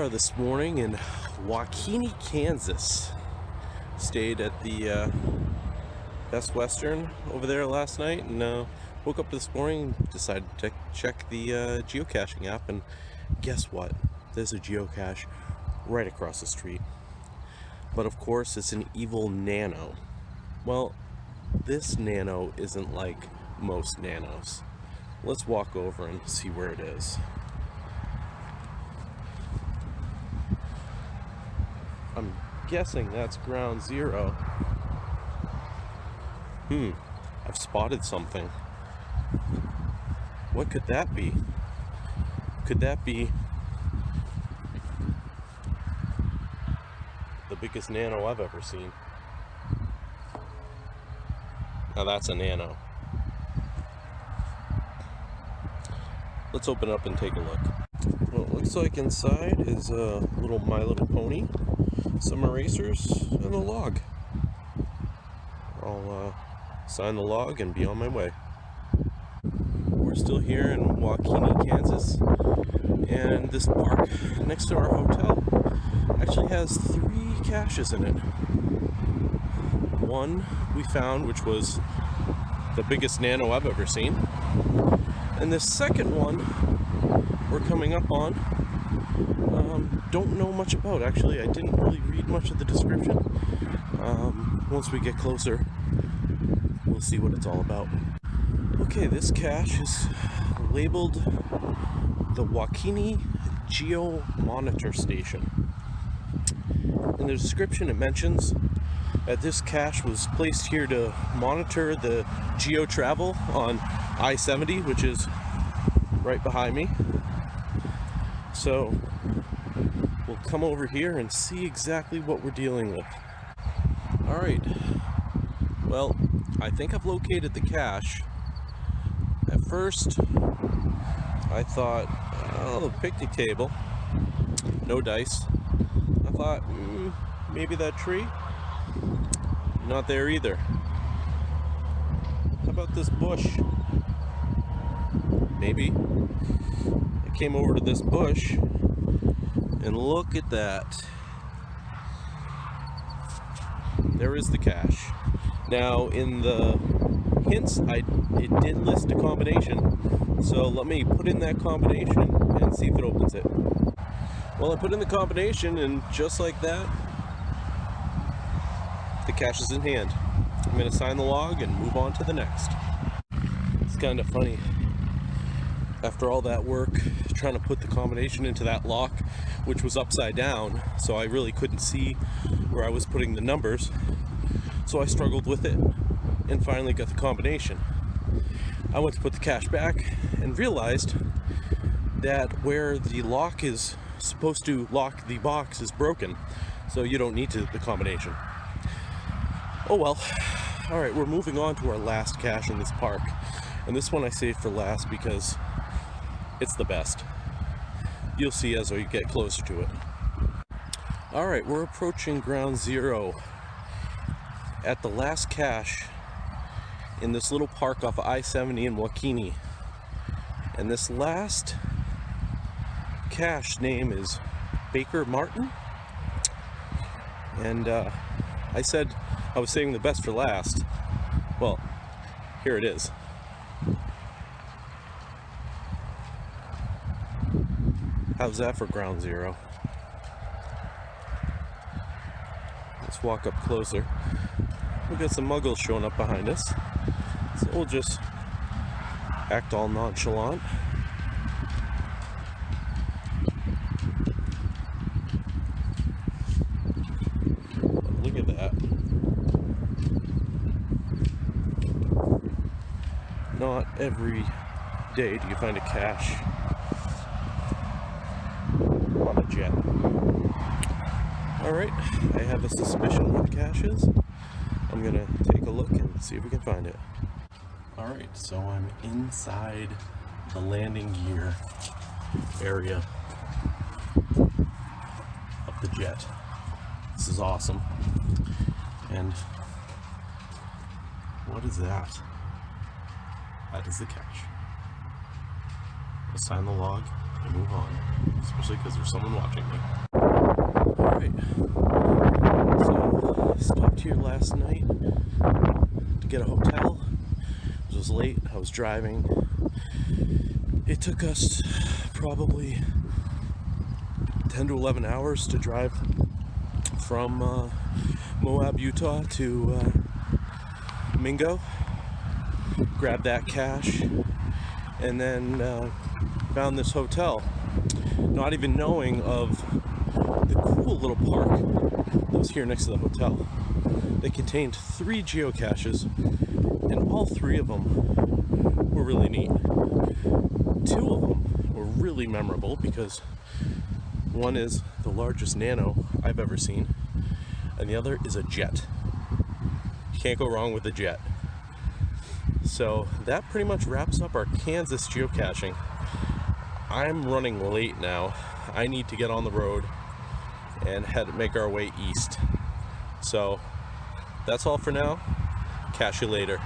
are this morning in Waukene, Kansas. Stayed at the Best Western over there last night, and woke up this morning, decided to check the geocaching app, and guess what? There's a geocache right across the street. But of course, it's an evil nano. Well, this nano isn't like most nanos. Let's walk over and see where it is. I'm guessing that's ground zero. I've spotted something. What could that be? Could that be the biggest nano I've ever seen? Now that's a nano. Let's open it up and take a look. Well, it looks like inside is a little My Little Pony, some erasers, and a log. I'll sign the log and be on my way. We're still here in Waukene, Kansas, and this park next to our hotel actually has 3 caches in it. One we found, which was the biggest nano I've ever seen, and the second one we're coming up on, don't know much about. Actually, I didn't really read much of the description. Once we get closer, we'll see what it's all about. Okay, this cache is labeled the Waukene Geo Monitor Station. In the description, it mentions that this cache was placed here to monitor the geo travel on I-70, which is right behind me. So we'll come over here and see exactly what we're dealing with. Alright, well, I think I've located the cache. At first, I thought, oh, picnic table, no dice. I thought, maybe that tree? Not there either. How about this bush? Maybe. I came over to this bush, and look at that. There is the cache. Now, in the hints, it did list a combination, so let me put in that combination and see if it opens it. Well, I put in the combination, and just like that, the cache is in hand. I'm going to sign the log and move on to the next. It's kind of funny. After all that work, trying to put the combination into that lock, which was upside down, so I really couldn't see where I was putting the numbers. So I struggled with it and finally got the combination. I went to put the cache back and realized that where the lock is supposed to lock the box is broken, so you don't need the combination. Oh well. Alright, we're moving on to our last cache in this park, and this one I saved for last because it's the best. You'll see as we get closer to it. Alright, we're approaching ground zero at the last cache in this little park off of I-70 in Waukene. And this last cache name is Baker Martin. And I said I was saving the best for last. Well, here it is. How's that for ground zero? Let's walk up closer. We've got some muggles showing up behind us, so we'll just act all nonchalant. Look at that. Not every day do you find a cache on a jet. Alright, I have a suspicion where the cache is. I'm gonna take a look and see if we can find it. Alright, so I'm inside the landing gear area of the jet. This is awesome. And what is that? That is the cache. We'll sign the log and move on. especially because there's someone watching me. Alright, so stopped here last night to get a hotel. It was late, I was driving. It took us probably 10 to 11 hours to drive from Moab, Utah to Mingo. Grabbed that cache and then found this hotel, not even knowing of the cool little park that was here next to the hotel. They contained 3 geocaches, and all 3 of them were really neat. 2 of them were really memorable because one is the largest nano I've ever seen, and the other is a jet. You can't go wrong with a jet. So that pretty much wraps up our Kansas geocaching. I'm running late now. I need to get on the road and make our way east. So that's all for now. Catch you later.